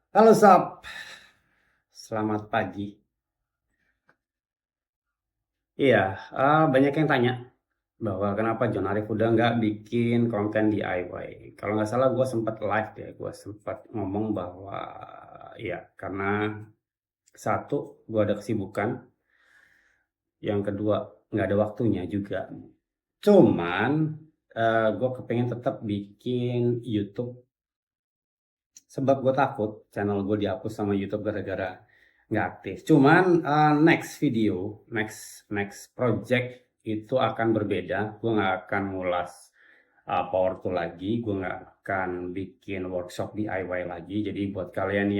Halo Sob, selamat pagi. Iya, banyak yang tanya bahwa kenapa John Arif udah nggak bikin konten DIY. Kalau nggak salah gue sempat live ya, gue sempat ngomong bahwa ya karena satu gue ada kesibukan, yang kedua nggak ada waktunya juga. Cuman gue kepengen tetap bikin YouTube sebab gue takut channel gue dihapus sama YouTube gara-gara nggak aktif. Cuman next video, next project itu akan berbeda. Gue nggak akan ngulas Power Tool lagi, gue nggak akan bikin workshop DIY lagi. Jadi buat kalian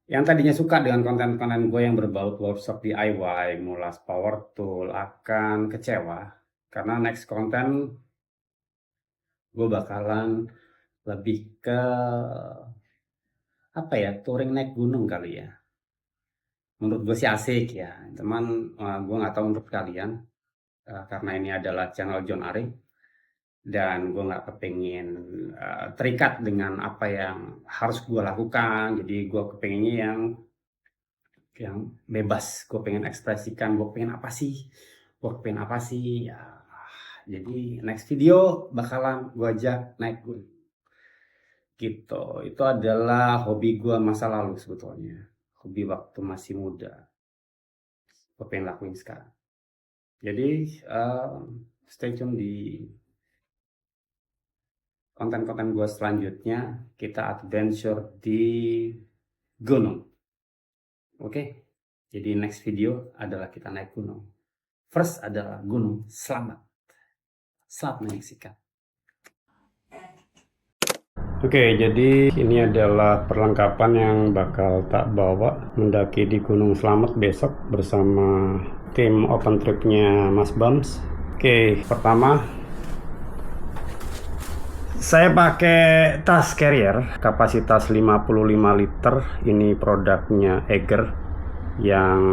yang tadinya suka dengan konten-konten gue yang berbau workshop DIY, ngulas Power Tool, akan kecewa. Karena next konten gue bakalan lebih ke apa ya, touring naik gunung kali ya. Menurut gue sih asik ya, teman. Gue nggak tahu untuk kalian, karena ini adalah channel John Ari dan gue nggak kepingin terikat dengan apa yang harus gue lakukan. Jadi gue kepengennya yang bebas. Gue pengen ekspresikan, gue pengen apa sih, ya. Jadi next video bakalan gue ajak naik gunung gitu. Itu adalah hobi gue masa lalu sebetulnya, hobi waktu masih muda. Gue pengen lakuin sekarang. Jadi stay tune di konten-konten gue selanjutnya. Kita adventure di gunung. Oke? Jadi next video adalah kita naik gunung. First adalah gunung Slamet. Selamat menyaksikan. Oke, jadi ini adalah perlengkapan yang bakal tak bawa mendaki di Gunung Slamet besok bersama tim open trip-nya Mas Bams. Oke, pertama saya pakai tas carrier kapasitas 55 liter. Ini produknya Eiger yang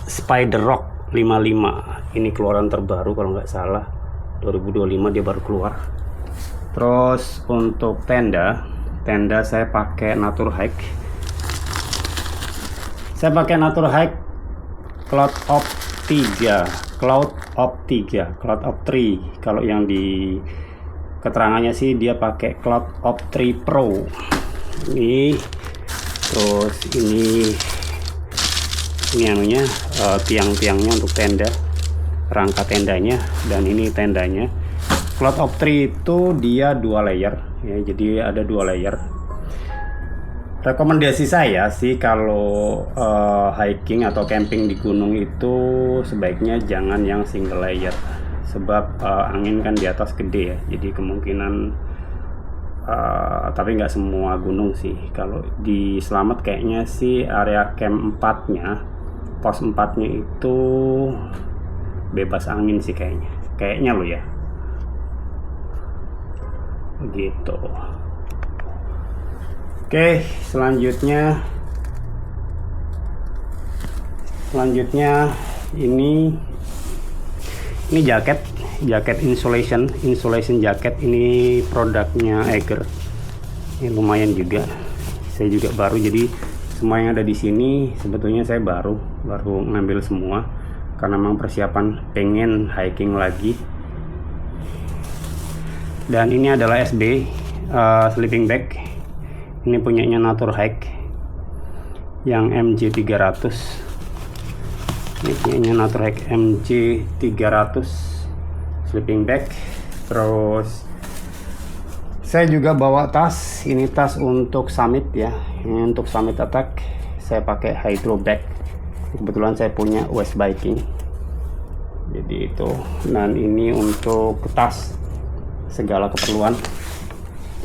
Spider Rock 55. Ini keluaran terbaru kalau nggak salah 2025 dia baru keluar. Terus untuk tenda saya pakai Natur Hike. Saya pakai Natur Hike Cloud of 3, Cloud of 3. Kalau yang di keterangannya sih dia pakai Cloud of 3 Pro. Ini terus ini anunya tiang-tiangnya untuk tenda, rangka tendanya, dan ini tendanya. Cloud of 3 itu dia 2 layer ya, jadi ada 2 layer. Rekomendasi saya sih kalau hiking atau camping di gunung itu sebaiknya jangan yang single layer, sebab angin kan di atas gede ya, jadi kemungkinan tapi nggak semua gunung sih. Kalau di Slamet kayaknya sih area camp 4-nya, pos 4-nya itu bebas angin sih kayaknya loh ya. Gitu. Oke, selanjutnya ini jaket insulation jaket. Ini produknya Eiger. Ini lumayan juga. Saya juga baru, jadi semua yang ada di sini sebetulnya saya baru ngambil semua karena memang persiapan pengen hiking lagi. Dan ini adalah SB sleeping bag. Ini punyanya Natur Hike yang MJ300. Ini punyanya Natur Hike MJ300 sleeping bag. Terus saya juga bawa tas. Ini tas untuk summit ya. Ini untuk summit attack. Saya pakai hydro bag. Kebetulan saya punya West Biking. Jadi itu. Dan ini untuk tas segala keperluan.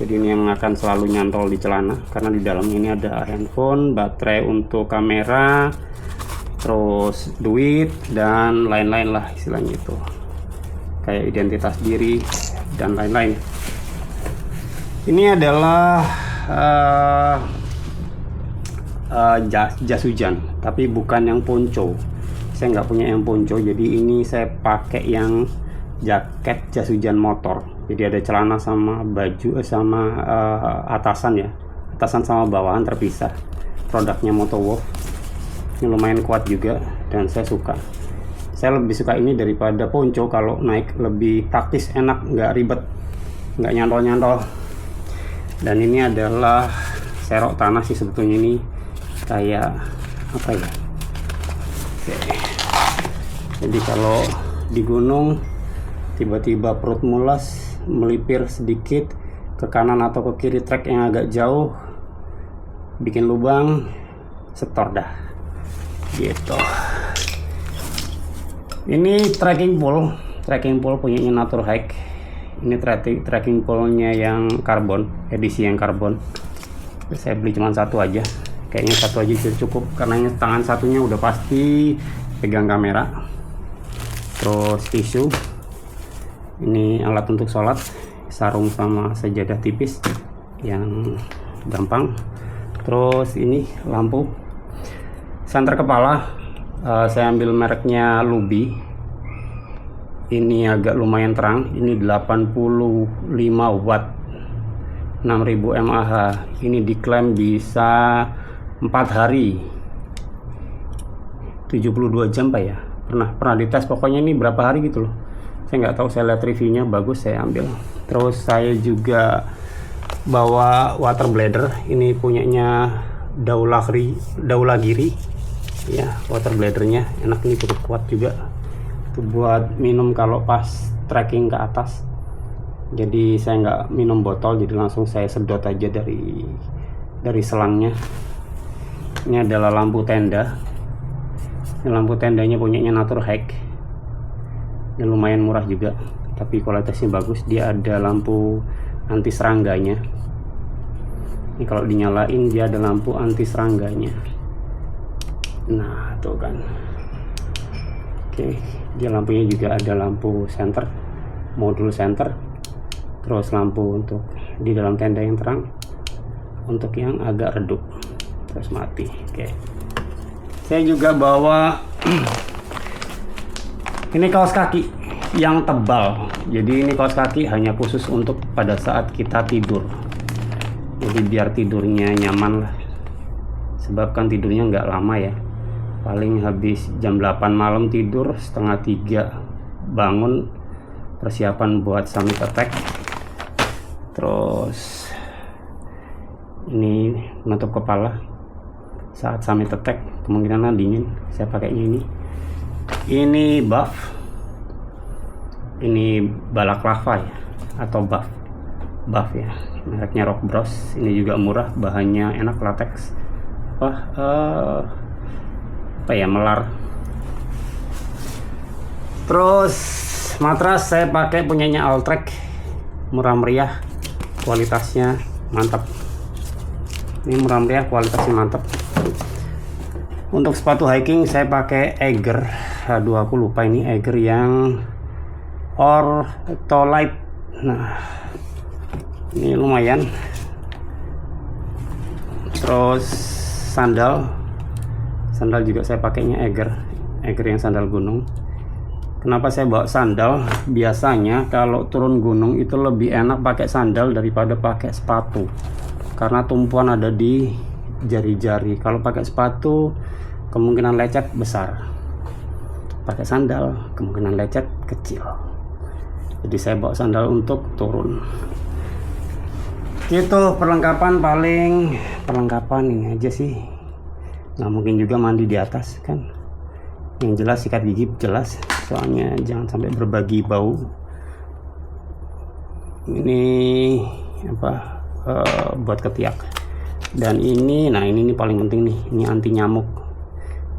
Jadi ini yang akan selalu nyantol di celana, karena di dalam ini ada handphone, baterai untuk kamera, terus duit dan lain-lain lah istilahnya, itu kayak identitas diri dan lain-lain. Ini adalah jas hujan, tapi bukan yang ponco. Saya nggak punya yang ponco, jadi ini saya pakai yang jaket jas hujan motor. Jadi ada celana sama baju sama atasan ya, atasan sama bawahan terpisah. Produknya Motowolf. Ini lumayan kuat juga dan saya suka. Saya lebih suka ini daripada ponco. Kalau naik lebih praktis, enak, nggak ribet, nggak nyantol-nyantol. Dan ini adalah serok tanah sih sebetulnya, ini kayak apa ya? Oke. Jadi kalau di gunung tiba-tiba perut mulas, melipir sedikit ke kanan atau ke kiri trek yang agak jauh, bikin lubang, setor dah gitu. Ini trekking pole punyanya Naturhike. Ini trekking pole-nya yang karbon, edisi yang karbon. Saya beli cuma satu aja, kayaknya satu aja cukup karena ini tangan satunya udah pasti pegang kamera. Terus tisu, ini alat untuk sholat, sarung sama sajadah tipis yang gampang. Terus ini lampu senter kepala, saya ambil mereknya Lubi. Ini agak lumayan terang, ini 85 watt 6000 mAh. Ini diklaim bisa 4 hari 72 jam Pak ya, pernah dites, pokoknya ini berapa hari gitu loh, saya nggak tahu. Saya lihat reviewnya bagus, saya ambil. Terus saya juga bawa water bladder, ini punyanya Daulagiri ya, water bladdernya enak, ini cukup kuat juga. Itu buat minum kalau pas trekking ke atas. Jadi saya nggak minum botol, jadi langsung saya sedot aja dari selangnya. Ini adalah lampu tenda. Ini lampu tendanya punyanya Naturhike. Ini lumayan murah juga, tapi kualitasnya bagus. Dia ada lampu anti serangganya. Ini kalau dinyalain dia ada lampu anti serangganya. Nah, tuh kan. Oke, dia lampunya juga ada lampu senter, modul senter. Terus lampu untuk di dalam tenda yang terang, untuk yang agak redup, terus mati. Oke. Saya juga bawa ini kaos kaki yang tebal. Jadi ini kaos kaki hanya khusus untuk pada saat kita tidur. Jadi biar tidurnya nyaman lah. Sebab kan tidurnya nggak lama ya. Paling habis jam 8 malam tidur, setengah 3 bangun, persiapan buat summit attack. Terus ini menutup kepala saat summit attack, kemungkinan dingin. Saya pakainya ini buff, ini balaklava ya, atau buff ya, mereknya Rock Bros. Ini juga murah, bahannya enak, latex apa ya, melar. Terus matras saya pakai punyanya Altrek, murah meriah, kualitasnya mantap. Ini murah meriah, kualitasnya mantap. Untuk sepatu hiking saya pakai Eiger. Aduh, aku lupa ini Eiger yang Ortholite. Nah, ini lumayan. Terus sandal juga saya pakainya Eiger yang sandal gunung. Kenapa saya bawa sandal? Biasanya kalau turun gunung itu lebih enak pakai sandal daripada pakai sepatu, karena tumpuan ada di jari-jari. Kalau pakai sepatu kemungkinan lecet besar, pakai sandal kemungkinan lecet kecil. Jadi saya bawa sandal untuk turun. Itu perlengkapan ini aja sih. Nggak mungkin juga mandi di atas kan. Yang jelas sikat gigi jelas, soalnya jangan sampai berbagi bau. Ini apa, buat ketiak. Dan ini paling penting nih, ini anti nyamuk,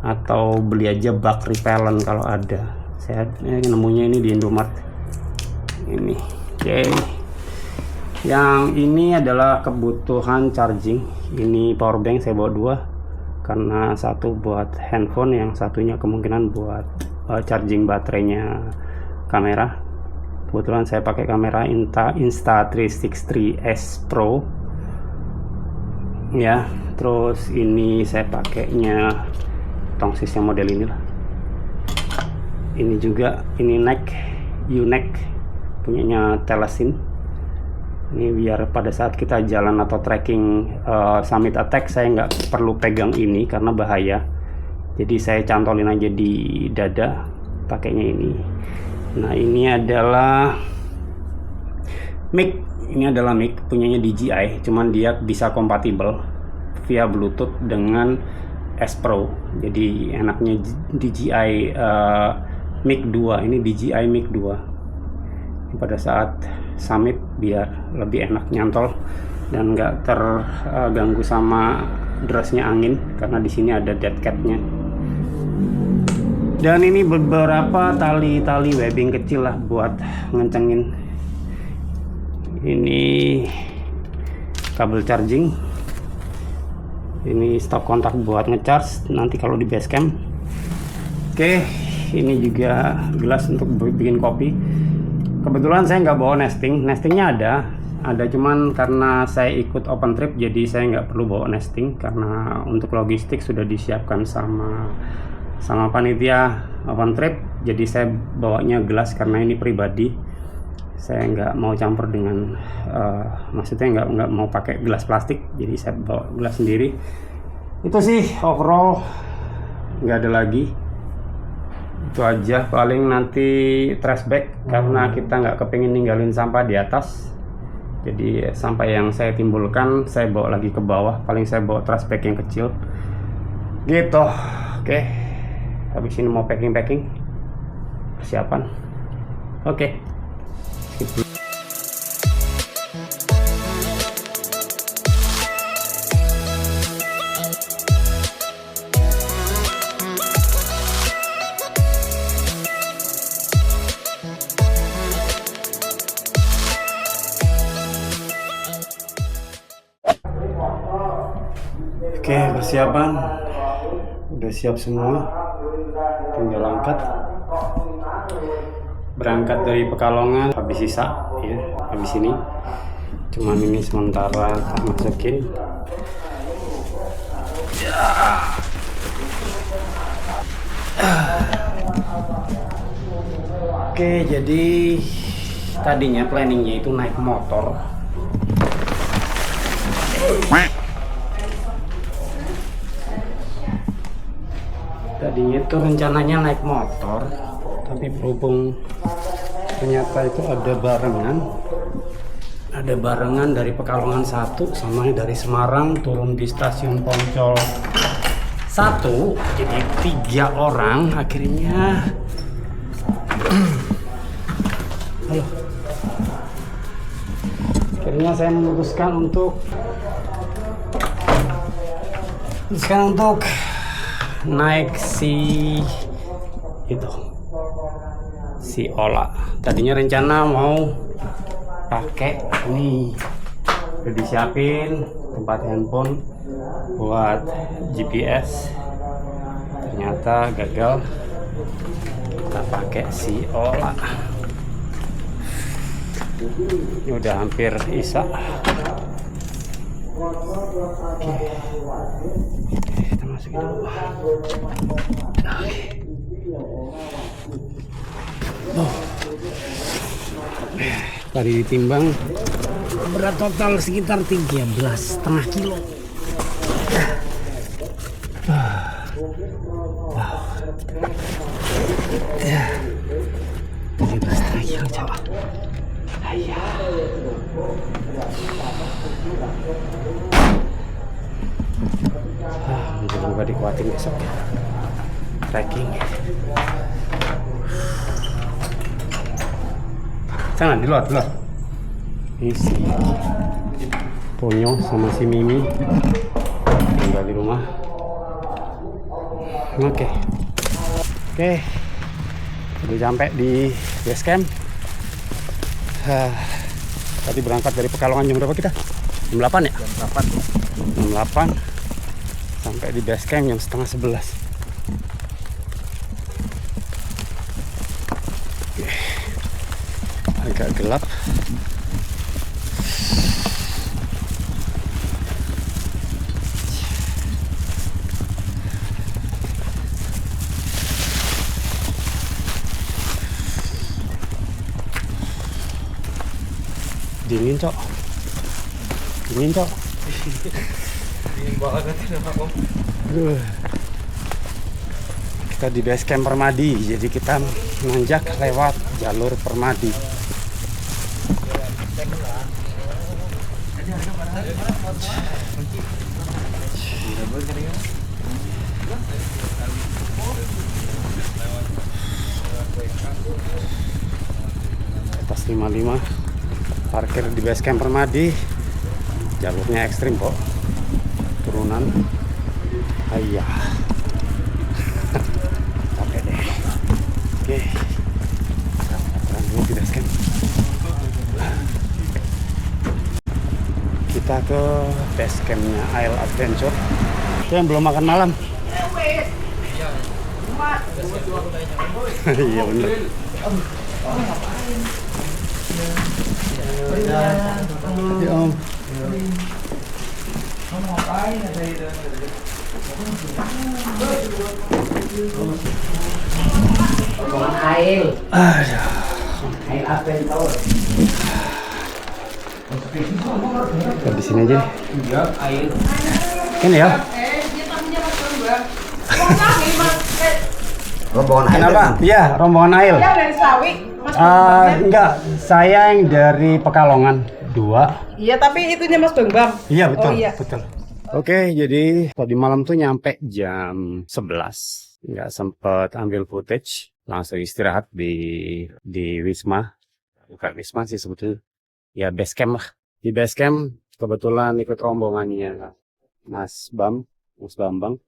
atau beli aja bug repellent kalau ada. Saya nemunya ini di Indomaret ini. Oke. Yang ini adalah kebutuhan charging. Ini power bank, saya bawa 2 karena satu buat handphone, yang satunya kemungkinan buat charging baterainya kamera. Kebetulan saya pakai kamera Insta360S Pro ya. Terus ini saya pakainya Tongsis yang model ini lah. Ini juga, ini neck U-neck punyanya Telesin. Ini biar pada saat kita jalan atau trekking Summit Attack saya nggak perlu pegang ini karena bahaya. Jadi saya cantolin aja di dada pakainya ini. Nah ini adalah mic. Ini adalah mic punyanya DJI, cuman dia bisa kompatibel via Bluetooth dengan S Pro. Jadi enaknya DJI Mic 2. Ini DJI Mic 2. Pada saat summit biar lebih enak nyantol dan nggak terganggu sama derasnya angin karena di sini ada dead cat-nya. Dan ini beberapa tali webbing kecil lah buat ngencengin. Ini kabel charging. Ini stop kontak buat ngecharge nanti kalau di base camp. Oke, ini juga gelas untuk bikin kopi. Kebetulan saya nggak bawa nestingnya ada cuman karena saya ikut open trip jadi saya nggak perlu bawa nesting karena untuk logistik sudah disiapkan sama panitia open trip. Jadi saya bawanya gelas karena ini pribadi. Saya nggak mau campur dengan maksudnya nggak mau pakai gelas plastik, jadi saya bawa gelas sendiri. Itu sih overall nggak ada lagi, itu aja. Paling nanti trash bag karena kita nggak kepingin ninggalin sampah di atas, jadi sampah yang saya timbulkan saya bawa lagi ke bawah. Paling saya bawa trash bag yang kecil gitu. Oke, habis ini mau packing persiapan. Oke. Oke, persiapan udah siap semua, tinggal angkat. Berangkat dari Pekalongan habis sisa ya, habis ini cuman ini sementara tak masukin ya. Oke, jadi tadinya planningnya itu naik motor. Tadinya itu rencananya naik motor, tapi berhubung ternyata itu ada barengan dari Pekalongan 1 sama dari Semarang turun di stasiun Poncol 1, jadi 3 orang akhirnya. Halo. Akhirnya saya memutuskan untuk naik si Ola. Tadinya rencana mau pakai ini, udah disiapin tempat handphone buat GPS, ternyata gagal. Kita pakai si Ola. Ini udah hampir isya. Oke, kita masukin dulu. Tadi ditimbang berat total sekitar 13,5 kilo. Ya, 13,5 kilo coba. Moga-moga dikuatin besok ya trekking. Sana di luar. Ini si Ponyo sama si Mimi tinggal di rumah. Oke, udah sampai di base camp. Tadi berangkat dari Pekalongan jam berapa kita? Jam 8 ya? Jam 8 sampai di base camp jam setengah 11. Agak gelap. Cok. Dingin, Cok. Dingin banget ini aku. Kita di base camp Permadi, jadi kita nanjak lewat jalur Permadi. Atas 55 parkir di base camp Permadi. Jalurnya ekstrim kok, turunan. Ayah, capek deh. Oke, ini di base camp. Kita ke base campnya Isle Adventure. Itu yang belum makan malam. Iya bener. Ya Om. Ail. Ail Adventure. Kita di sini aja. Iya, ail. Ini ya. Rombongan ail. Kenapa? Iya, rombongan Ail. Yang dari Sawi, Mas. Enggak, saya yang dari Pekalongan 2. Iya, tapi itunya Mas Bambang. Iya betul, Oh, iya. betul. Oke, jadi tadi malam tuh nyampe jam 11. Nggak sempet ambil footage, langsung istirahat di Wisma. Bukan Wisma sih sebetulnya. Ya base camp lah. Di base camp kebetulan ikut rombongannya Mas Bambang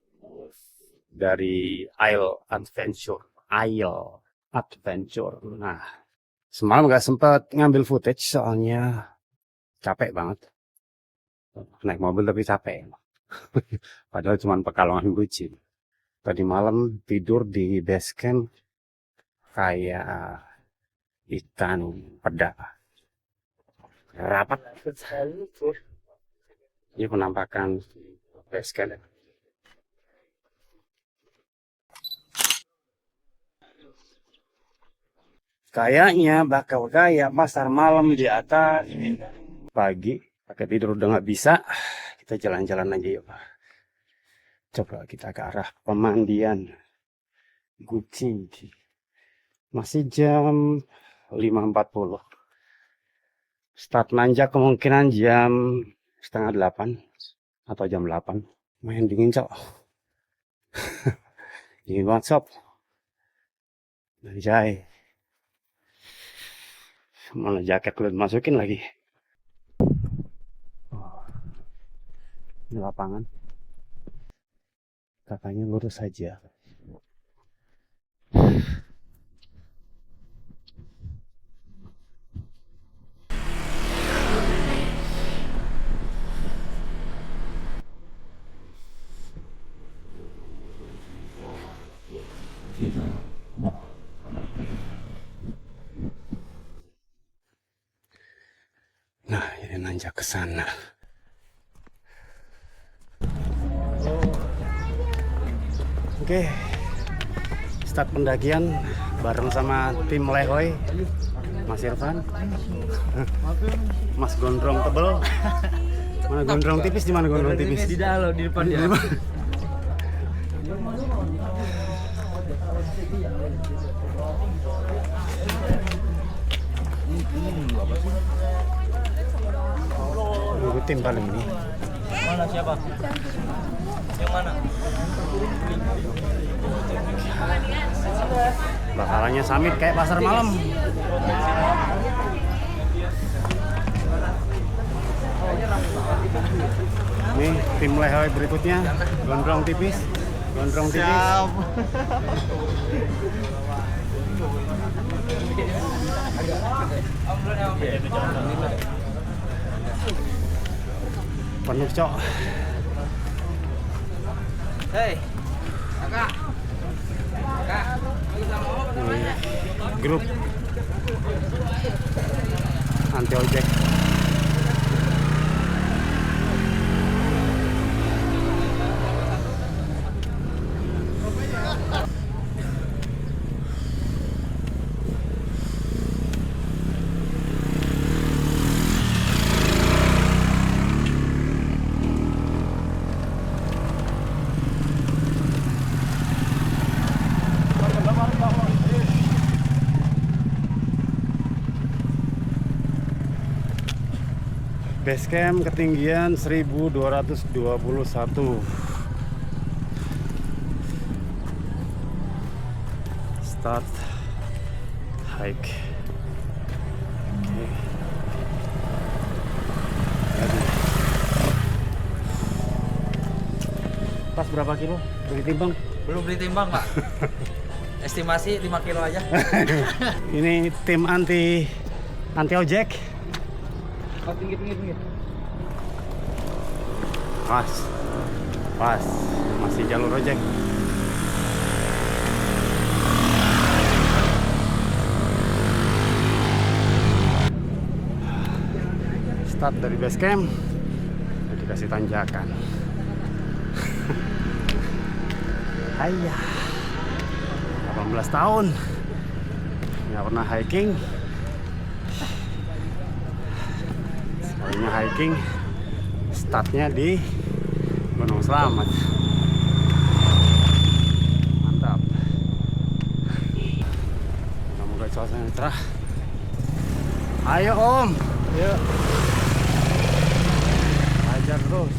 dari Isle Adventure. Isle Adventure. Nah, semalam nggak sempet ngambil footage soalnya capek banget. Naik mobil tapi capek. Padahal cuma Pekalongan bucin. Tadi malam tidur di base camp kayak ikan peda. Rapat sekali. Ini penampakan base camp. Kayaknya bakal kayak pasar malam di atas. Pagi pakai tidur udah nggak bisa, kita jalan-jalan aja yuk. Coba kita ke arah pemandian Gucci. Masih jam 5.40. Start nanjak kemungkinan jam setengah 8 atau jam 8. Main dingin, Cok. Dingin banget, Sob. Anjay. Mana jaket lu masukin lagi. Ini lapangan. Katanya lurus saja. Nah, ini nanjak ke sana. Oke, start pendakian bareng sama tim Lehoy, Mas Irfan, Mas Gondrong tebel. Mana gondrong tipis? Di mana gondrong tipis? Di dalam, di depan dia. Nunggu tim paling ini. Mana siapa? Yang mana? Bakalannya summit kayak pasar malam. Nih tim Lehoy berikutnya, gondrong tipis, gondrong tipis. Penuh, Cok. Hei, kakak. Grup anti ojek. Base camp ketinggian 1221. Start hike. Oke. Pas berapa kilo? Udah ditimbang? Belum ditimbang, Pak. Estimasi 5 kilo aja. Ini tim anti ojek. Oh, tinggi. Pas. Masih jalur ojek. Start dari base camp, udah dikasih tanjakan. Hayya, 18 tahun nggak pernah hiking. Sekalinya hiking, startnya di Gunung Slamet. Mantap. Semoga cuacanya cerah. Ayo Om, yuk. Hajar terus.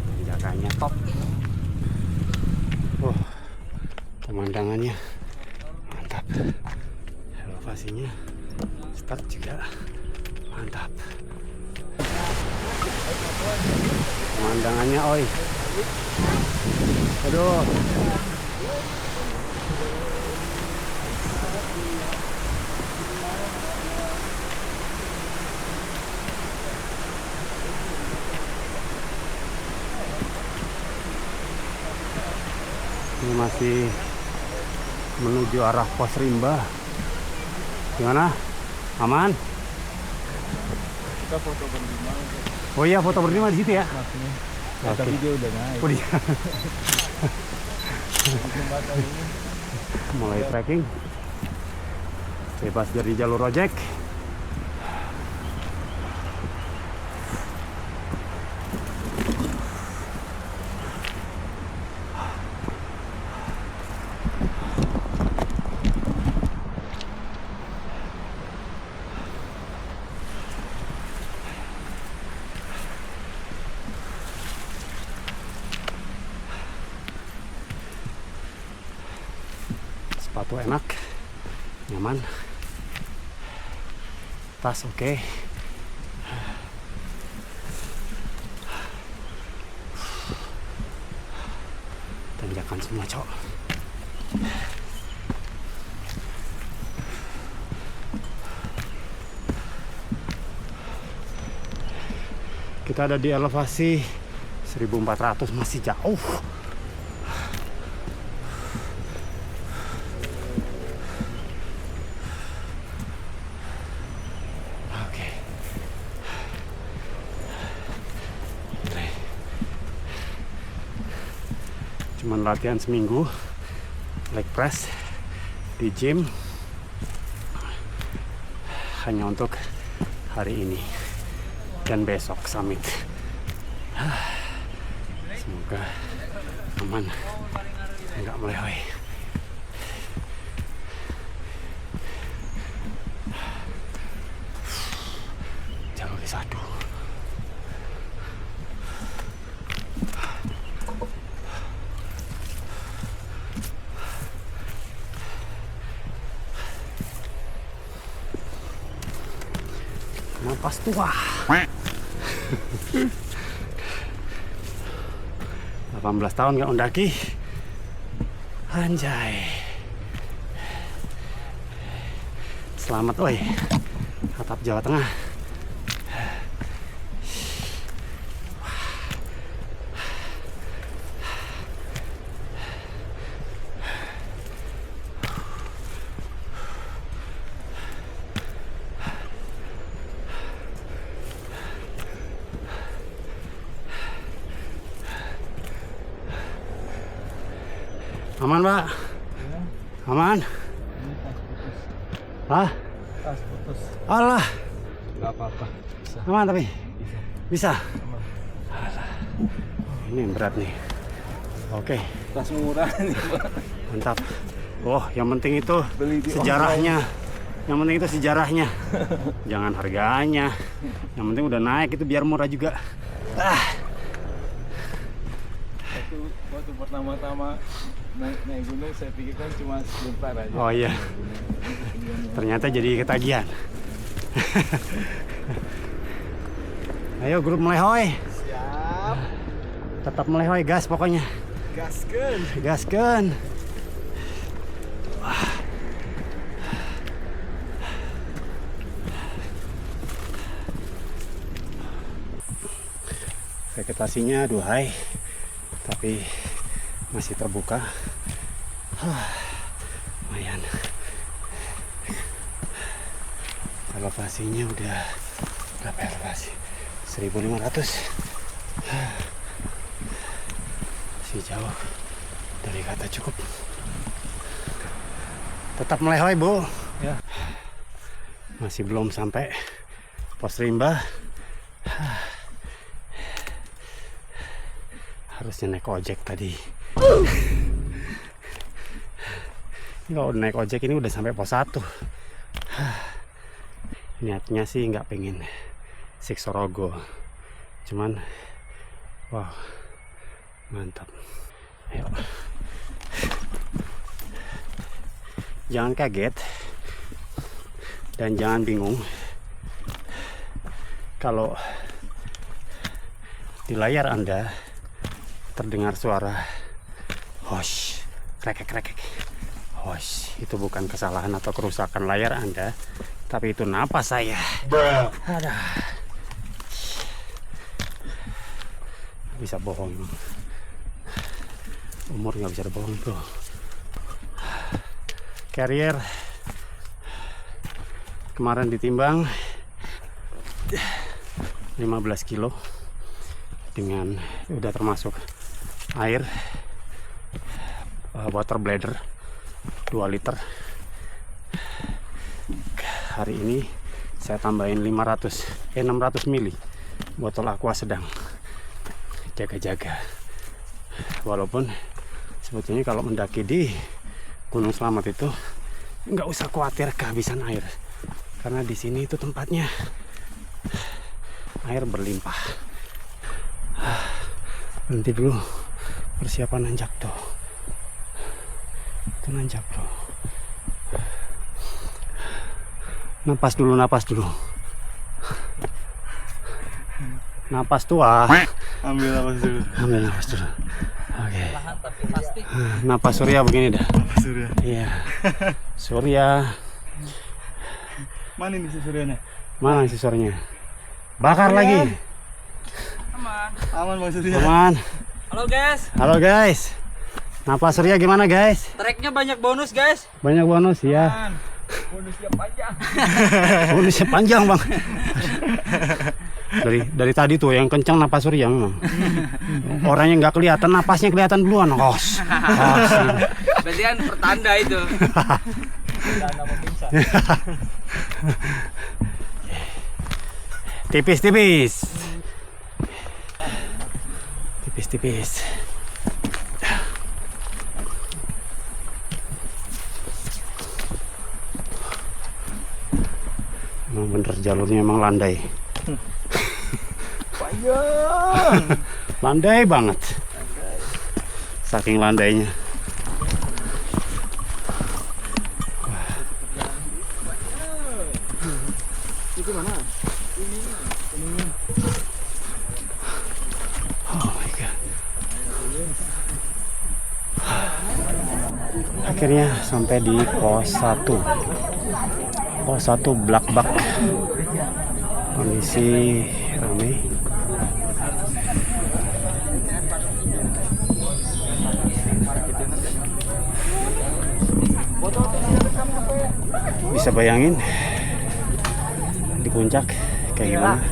Tanjakannya top. Pemandangannya mantap. Elevasinya start juga mantap. Pemandangannya oi. Aduh. Ini masih menuju arah pos rimba. Gimana? Aman? Kita foto berdua. Oh iya, foto berdua di situ ya. Tapi dia udah naik. Oh, dia. Mulai trekking. Bebas dari jalur ojek. Sepatu enak, nyaman, tas oke. Tanjakan semua cok. Kita ada di elevasi 1400, masih jauh. Cuman latihan seminggu leg press di gym hanya untuk hari ini dan besok summit. Semoga aman, nggak melehoi. Jalur satu. Pas tua 18 tahun nggak mendaki, anjay. Selamat oi, atap Jawa Tengah. Aman Pak? Aman? Hah? Tas putus. Allah, Gak apa-apa. aman tapi? Bisa. Alah. Ini yang berat nih. Oke. Tas murah nih, Pak. Mantap. Oh, yang penting itu Beli di sejarahnya. Yang penting itu sejarahnya. Jangan harganya. Yang penting udah naik itu biar murah juga. Waktu pertama-tama naik gunung saya pikir kan cuma sebentar aja. Oh iya. Ternyata jadi ketagihan. Ayo grup melehoy. Siap. Tetap melehoy, gas pokoknya. Gaskeun. Gaskeun. Vegetasinya aduhai, tapi masih terbuka. Lumayan. Elevasinya udah berapa elevasi? 1500. Masih jauh dari kata cukup. Tetap melehoy, Bu. Ya. Masih belum sampai pos rimba. Harusnya naik ojek tadi. Kalau naik ojek ini udah sampai pos 1. Niatnya sih nggak pengen Siksorogo, cuman wow, mantap. Ayo. Jangan kaget dan jangan bingung kalau di layar Anda terdengar suara hosh, krek-krek. Hosh, itu bukan kesalahan atau kerusakan layar Anda, tapi itu napas saya. Ada. Bisa bohong. Umur nggak bisa bohong, bro. Carrier kemarin ditimbang 15 kilo dengan udah termasuk air, water bladder 2 liter. Hari ini saya tambahin 600 mili botol aqua sedang. Jaga-jaga. Walaupun sebetulnya kalau mendaki di Gunung Slamet itu nggak usah khawatir kehabisan air, karena di sini itu tempatnya air berlimpah. Berhenti dulu, persiapan nanjak tuh. Itu nanjak, bro. Napas dulu. Napas tuh Ambil napas dulu. Ambil napas dulu. Oke. Lahan tapi pasti. Napas surya begini dah. Napas surya. Iya. Surya. Mana ini si suryanya? Mana si suryanya? Bakar lagi. Aman Bang Surya. Aman. Halo guys, Halo guys. Napas surya gimana guys? treknya banyak bonus guys. Banyak bonus ya. Bonusnya panjang. Bonusnya panjang, Bang. Dari tadi tuh yang kencang napas surya memang. Orangnya nggak kelihatan, napasnya kelihatan duluan. Hos. Berarti kan pertanda itu. Tipis-tipis. Tipis-tipis. Emang bener jalurnya emang landai. Landai banget. Saking landainya. Itu mana? Oh my god. Akhirnya sampai di pos 1. Pos 1 Blakbak. Kondisi ramai. Bisa bayangin di puncak kayak gimana?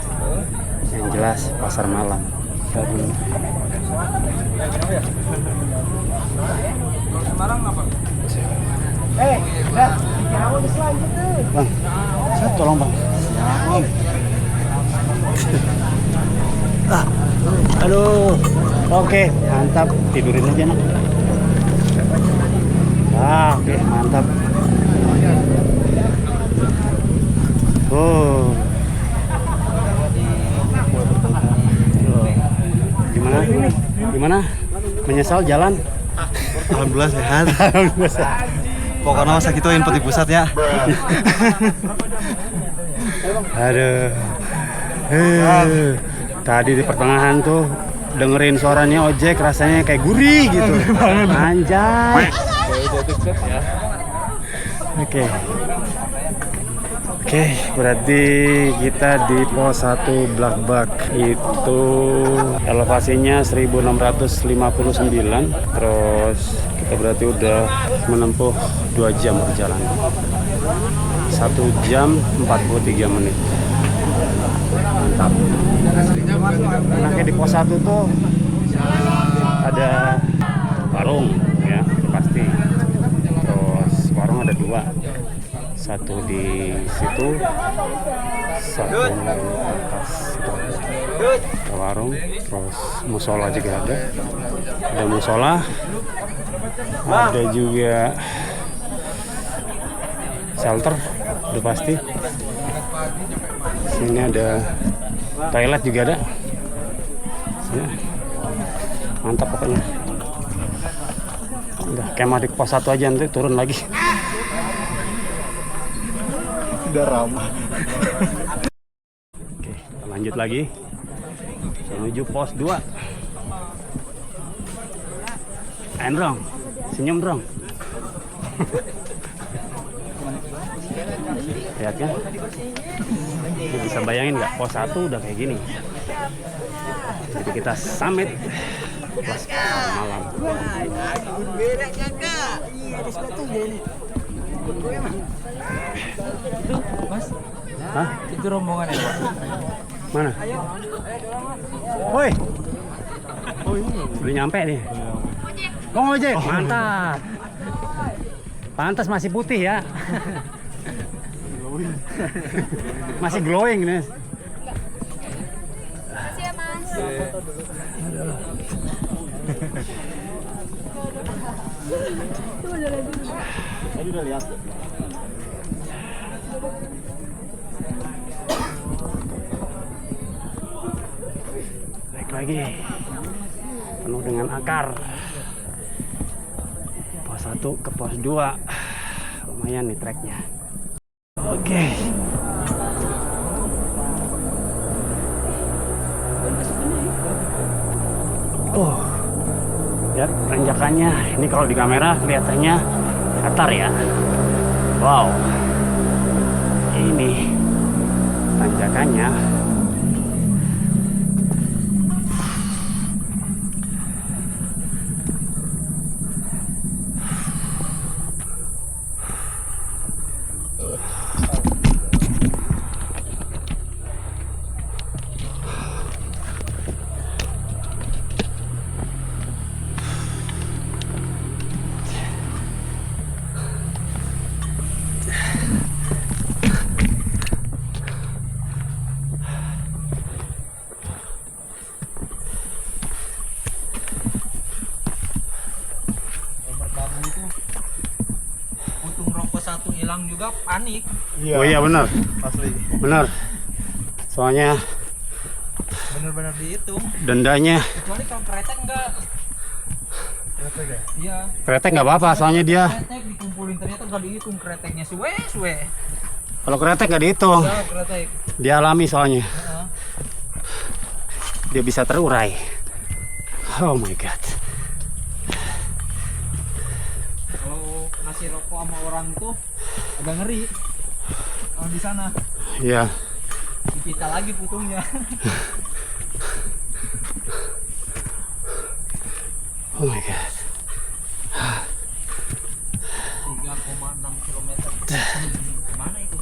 Yang jelas pasar malam. Kita dulu. Bang, saya tolong bang. Aduh. Oke, mantap. Tidurin aja nak. Oke, mantap. Oh. Gimana? Gimana? Menyesal jalan? Alhamdulillah sehat. Alhamdulillah sehat. Pokoknya masa gitu info di pusat ya. Aduh. Tadi di pertengahan tuh dengerin suaranya ojek rasanya kayak gurih gitu. Anjay. Oke. Oke, berarti kita di pos 1 Blakbak. Itu elevasinya 1659. Terus kita berarti udah menempuh 2 jam perjalanan. 1 jam 43 menit. Mantap. Enaknya di pos 1 tuh ada warung ya, itu pasti. Terus warung ada 2. Satu di situ, satu di atas ada warung, terus musola juga ada musola, ada juga shelter, udah pasti. Sini ada toilet juga ada. Ya. Mantap pokoknya. Udah kemah di pos 1 aja, nanti turun lagi. Udah ramah. Oke, kita lanjut lagi menuju pos 2. Dong, senyum dong. Lihat kan? Ini bisa bayangin nggak, pos 1 udah kayak gini. Jadi kita summit pas malam. Mas, Hah? itu rombongan ya, Pak? Mana? Woi. Oh, ini udah nyampe nih. Kong ojek, mantap. Pantas masih putih ya. Masih glowing nih. Tadi udah lihat. Baik lagi. Penuh dengan akar. Pos 1 ke pos 2. Lumayan nih treknya. Oke. Oh. Lihat tanjakannya. Ini kalau di kamera kelihatannya datar ya. Wow. Ini tanjakannya. Untung rokok 1 hilang juga panik. Oh iya benar. Asli. Benar. Soalnya Bener-bener dihitung. dendanya Kecuali kalau kretek enggak. Kretek ya? Iya. kretek nggak apa-apa, soalnya dia Kretek dikumpulin ternyata nggak dihitung kreteknya suwe. kalau kretek nggak dihitung, Ya, kretek. dia alami soalnya. Heeh. Dia bisa terurai. Oh my god. Kalau ngasih rokok sama orang itu agak ngeri. Kalau di sana Iya. dipita lagi putungnya. Oh my god. 3,6 km. Mana itu?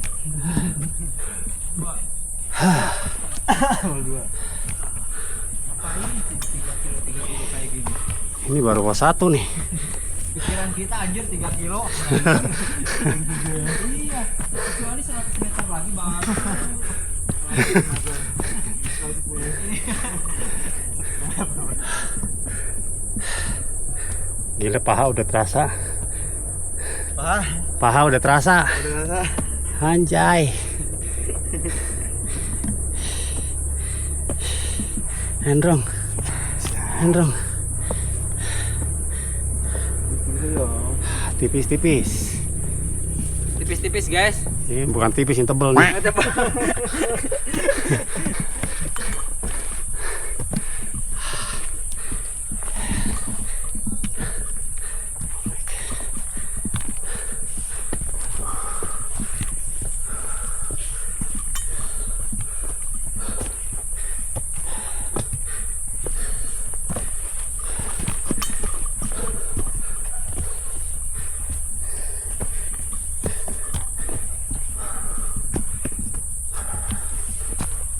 Ngapain 3 kilo kayak gini? Ini baru pos 1 nih. Pikiran kita anjir 3 kilo. Iya, kecuali 100 meter lagi baru. Gila, paha udah terasa. Wah, Paha udah terasa. udah rasa. Anjay. Hendrong. Tipis-tipis. Tipis-tipis guys. Ini bukan tipis, yang tebel nih.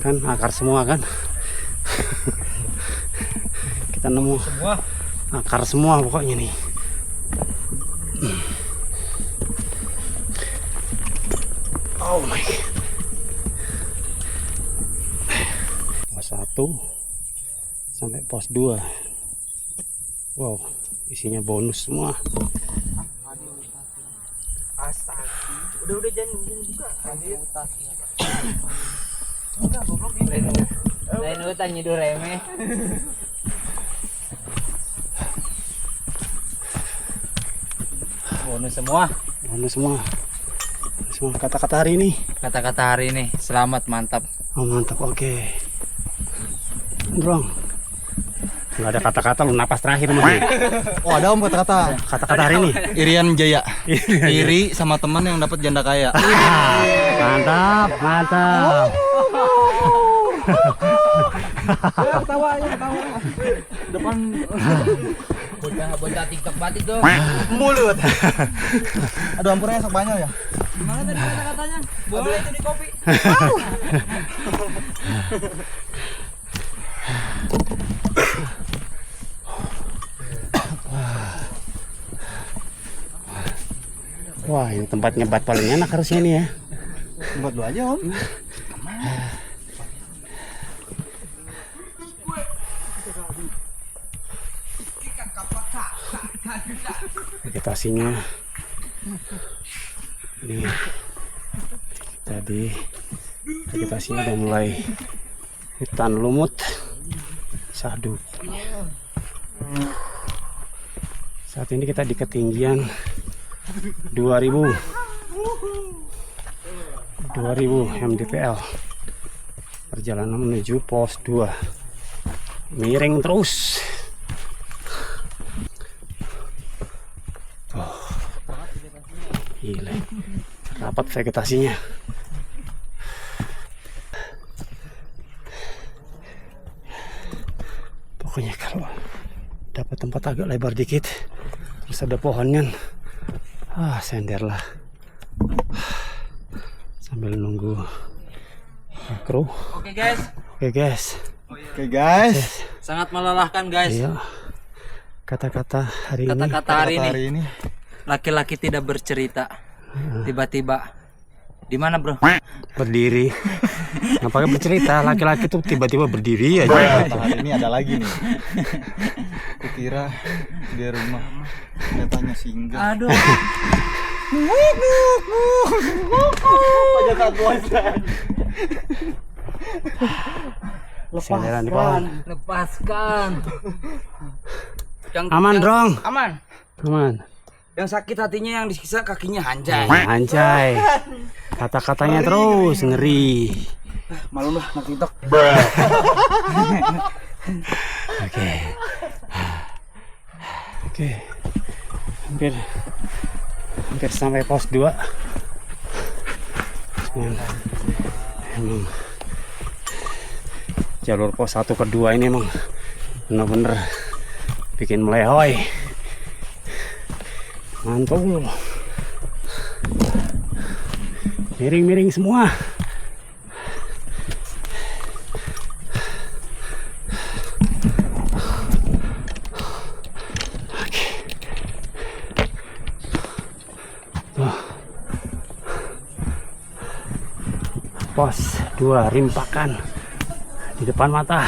Kan akar semua kan. Kita nemu Semua. akar semua pokoknya nih. Oh my God. Pos 1 sampai pos 2. Wow, isinya bonus semua. Udah jangan buka. Lain utang nyidur remeh. Bonus semua. Bonus semua. Kata-kata hari ini. Kata-kata hari ini. Selamat, mantap. Oh mantap, oke. Bro, nggak ada kata-kata, lu napas terakhir mah. Oh, ada om kata-kata. Kata-kata hari ini. Irian Jaya. Iri sama teman yang dapat janda kaya. Mantap, mantap. Ketawa. Depan Bocah TikTok batik tuh. mulut. Aduh, ampurnya sok banyak ya. Gimana tadi kata-katanya? Boleh itu di kopi. Wah, ini tempat nyebat paling enak harusnya ini ya. Buat lu aja om. Vegetasinya ini tadi vegetasinya udah mulai hutan lumut sadu. Saat ini kita di ketinggian 2000 mdpl. Perjalanan menuju pos 2 miring terus. Gila, rapat vegetasinya. Pokoknya kalau dapat tempat agak lebar dikit, terus ada pohonnya, sender lah. Sambil nunggu kru. Oke guys. Oke guys. Sangat melelahkan guys. Iya. Kata-kata hari ini. Kata-kata hari ini. ini. Laki-laki tidak bercerita. Tiba-tiba di mana bro? Berdiri. Nggak pakai bercerita, laki-laki tuh tiba-tiba berdiri aja. Hari ini ada lagi nih. Kukira di rumah nyatanya singgah. Aduh. Senderan di pohon. Lepaskan. Aman, Drong. Aman. Aman. Yang sakit hatinya yang disiksa kakinya anjay. Anjay. Kata-katanya terus ngeri. Malu lah nak TikTok. Oke. Oke. Hampir sampai pos 2. Emang jalur pos 1 ke 2 ini emang bener-bener bikin melehoy. Mantul. Miring-miring semua. Pos 2 Rimpakan di depan mata.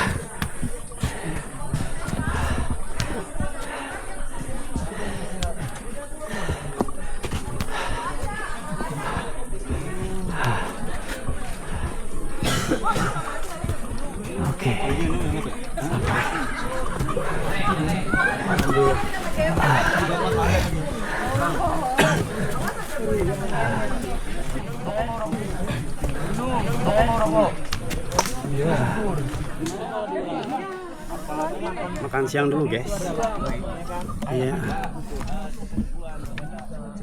Makan siang dulu guys. Iya.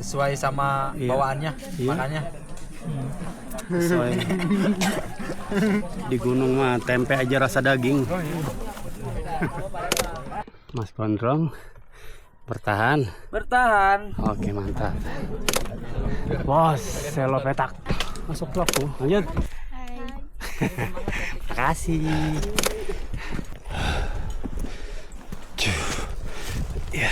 Sesuai sama Iya. bawaannya, Iya. makannya. Sesuai. Di gunung mah tempe aja rasa daging. Mas Gondrong bertahan. Bertahan. Oke, mantap. Bos, selo petak. Masuk vlogku. Lanjut. Makasih. Ya.